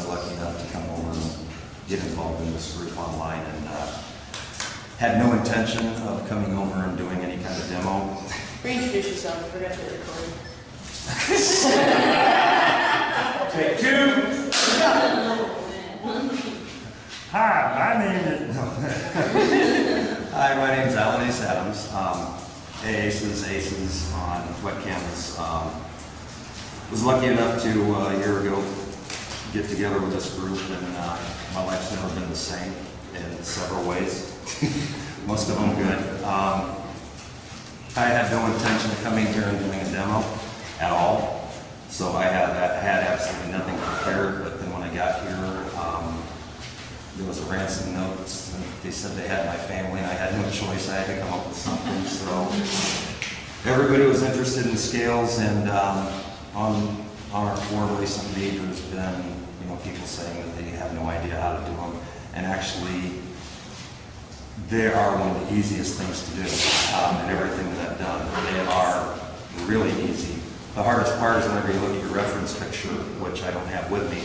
was lucky enough to come over and get involved in this group online, and had no intention of coming over and doing any kind of demo. Reintroduce yourself, I forgot to record. Take two. Hi, my name is... Hi, my name's Alan Ace Adams. Aces on wet canvas. Was lucky enough to, a year ago, get together with this group, and my life's never been the same in several ways. Most of them good. I had no intention of coming here and doing a demo at all, so I had absolutely nothing prepared. But then when I got here, there was a ransom note, and they said they had my family, and I had no choice. I had to come up with something. So everybody was interested in scales, and on our forum recently, there's been people saying that they have no idea how to do them, and actually they are one of the easiest things to do in everything that I've done. They are really easy. The hardest part is whenever you look at your reference picture, which I don't have with me,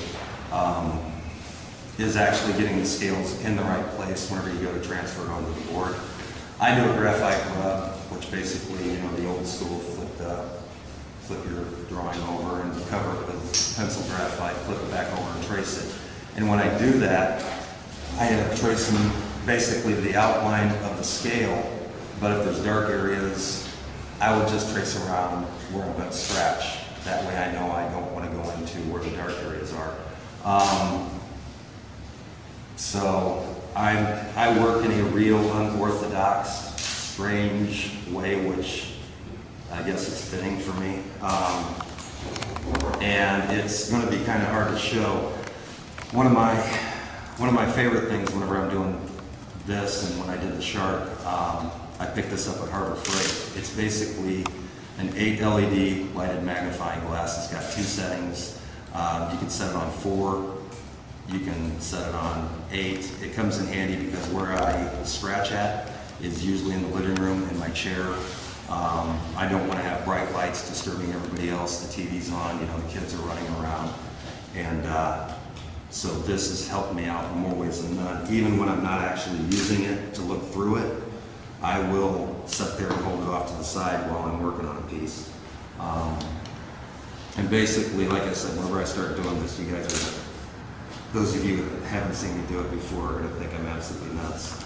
is actually getting the scales in the right place whenever you go to transfer it onto the board. I do a graphite rub, which basically, the old school flip your drawing over and cover it with pencil graphite, flip it back over and trace it. And when I do that, I end up tracing basically the outline of the scale, but if there's dark areas, I would just trace around where I'm going to scratch. That way I know I don't want to go into where the dark areas are. So I work in a real unorthodox, strange way, which I guess is fitting for me. And it's going to be kind of hard to show. One of my favorite things whenever I'm doing this, and when I did the shark, I picked this up at Harbor Freight. It's basically an 8 LED lighted magnifying glass. It's got 2 settings. You can set it on 4. You can set it on 8. It comes in handy because where I scratch at is usually in the living room in my chair. I don't want to have bright lights disturbing everybody else. The TV's on, the kids are running around. And so this has helped me out in more ways than none. Even when I'm not actually using it to look through it, I will sit there and hold it off to the side while I'm working on a piece. And basically, like I said, whenever I start doing this, you guys are, those of you that haven't seen me do it before are going to think I'm absolutely nuts.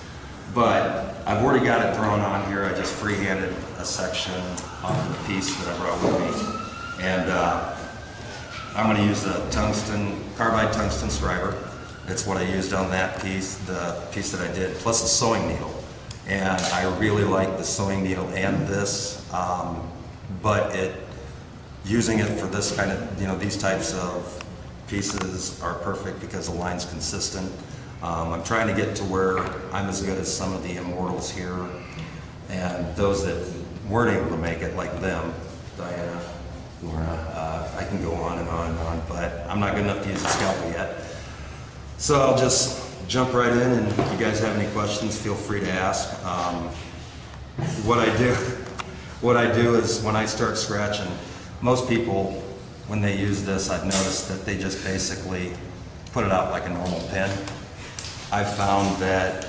But I've already got it drawn on here. I just freehanded a section on the piece that I brought with me. And I'm going to use the carbide tungsten scriber. It's what I used on that piece, the piece that I did, plus a sewing needle. And I really like the sewing needle and this, but using it for this kind of, these types of pieces are perfect because the line's consistent. I'm trying to get to where I'm as good as some of the immortals here, and those that weren't able to make it, like them, Diana, Laura, I can go on and on and on, but I'm not good enough to use a scalpel yet. So I'll just jump right in, and if you guys have any questions, feel free to ask. What I do is when I start scratching, most people, when they use this, I've noticed that they just basically put it out like a normal pen. I've found that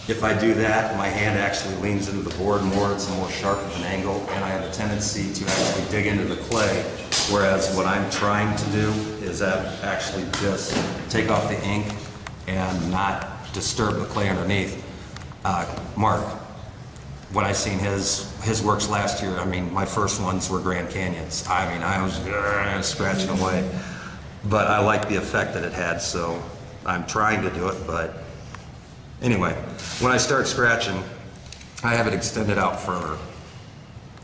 if I do that, my hand actually leans into the board more, it's a more sharp of an angle, and I have a tendency to actually dig into the clay, whereas what I'm trying to do is actually just take off the ink and not disturb the clay underneath. Mark, when I seen his works last year, my first ones were Grand Canyons. I was scratching away, but I like the effect that it had, so I'm trying to do it. But anyway, when I start scratching, I have it extended out further.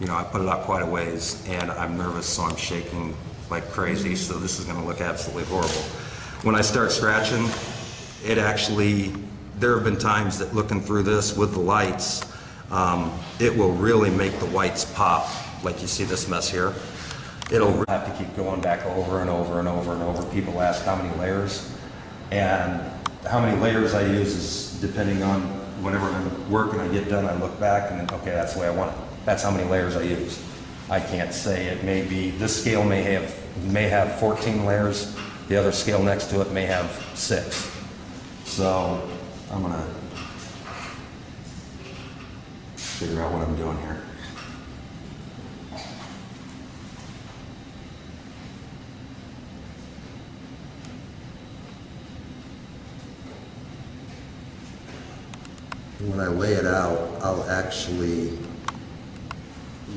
I put it out quite a ways, and I'm nervous, so I'm shaking like crazy, so this is going to look absolutely horrible. When I start scratching, there have been times that looking through this with the lights, it will really make the whites pop, like you see this mess here. It'll have to keep going back over and over and over and over. People ask how many layers, and how many layers I use is depending on whenever I'm working, I get done, I look back, and then, okay, that's the way I want it. That's how many layers I use. I can't say. It may be, this scale may have 14 layers, The other scale next to it may have 6. So I'm gonna figure out what I'm doing here. When I lay it out, I'll actually,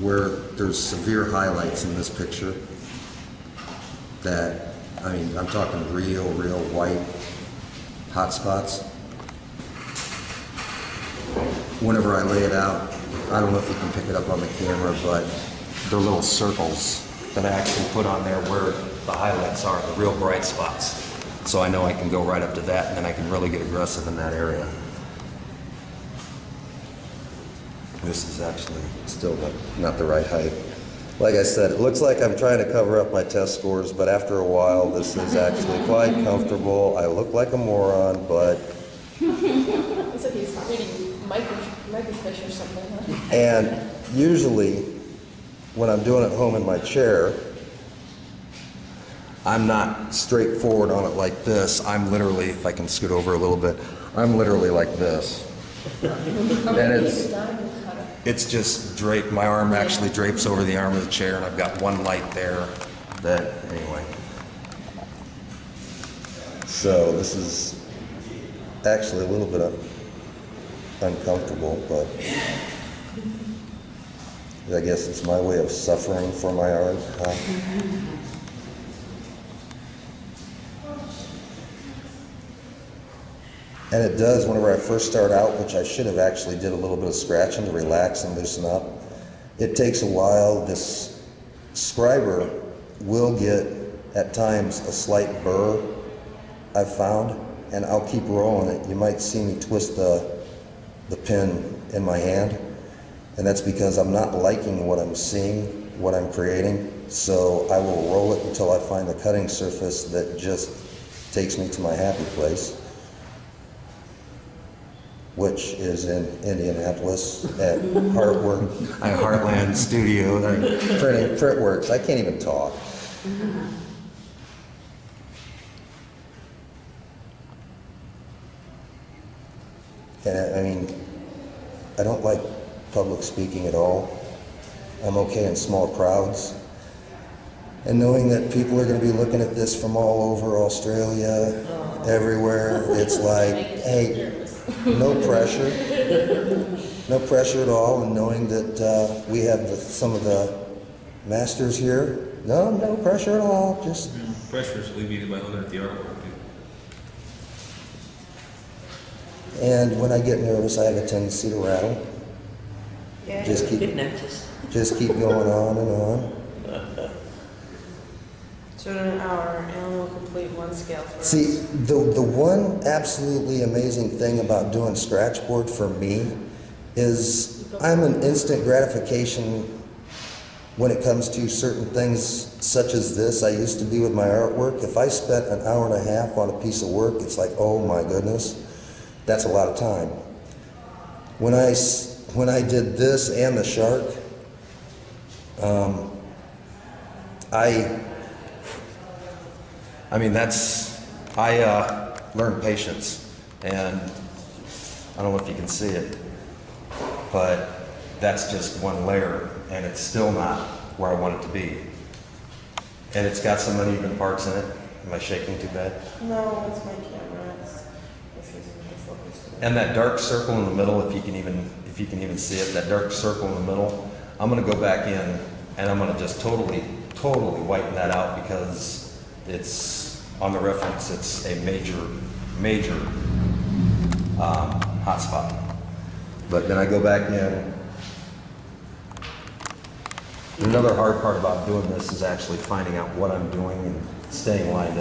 where there's severe highlights in this picture that, I mean, I'm talking real white hot spots. Whenever I lay it out, I don't know if you can pick it up on the camera, but they're little circles that I actually put on there where the highlights are, the real bright spots. So I know I can go right up to that, and then I can really get aggressive in that area. This is actually still not the right height. Like I said, it looks like I'm trying to cover up my test scores, but after a while, this is actually quite comfortable. I look like a moron, but... It's like he's reading microfiche or something, huh? And usually, when I'm doing it home in my chair, I'm not straightforward on it like this. I'm literally, if I can scoot over a little bit, I'm literally like this. And it's just draped. My arm actually drapes over the arm of the chair, and I've got one light there that, anyway. So this is actually a little bit uncomfortable, but I guess it's my way of suffering for my art. Huh? And it does, whenever I first start out, which I should have actually did a little bit of scratching to relax and loosen up. It takes a while. This scriber will get, at times, a slight burr, I've found, and I'll keep rolling it. You might see me twist the pen in my hand, and that's because I'm not liking what I'm seeing, what I'm creating, so I will roll it until I find the cutting surface that just takes me to my happy place, which is in Indianapolis at Heartland Studio, Printworks. I can't even talk. And I mean, I don't like public speaking at all. I'm okay in small crowds. And knowing that people are going to be looking at this from all over Australia, everywhere, it's like, hey, no pressure. No pressure at all. And knowing that we have some of the masters here, no pressure at all. Just pressure is alleviated by looking at the artwork. And when I get nervous, I have a tendency to rattle. Yeah. Just keep going on and on. So in an hour, Alan will complete one scale for See, us. the one absolutely amazing thing about doing Scratchboard for me is I'm an instant gratification when it comes to certain things such as this. I used to be with my artwork. If I spent an hour and a half on a piece of work, it's like, oh my goodness, that's a lot of time. When I did this and the shark, I learned patience, and I don't know if you can see it, but that's just one layer, and it's still not where I want it to be. And it's got some uneven parts in it. Am I shaking too bad? No, it's my camera. It's refusing to focus. And that dark circle in the middle, if you can even see it, that dark circle in the middle, I'm going to go back in and I'm going to just totally whiten that out, because it's on the reference. It's a major hot spot. But then I go back in. Another hard part about doing this is actually finding out what I'm doing and staying lined up.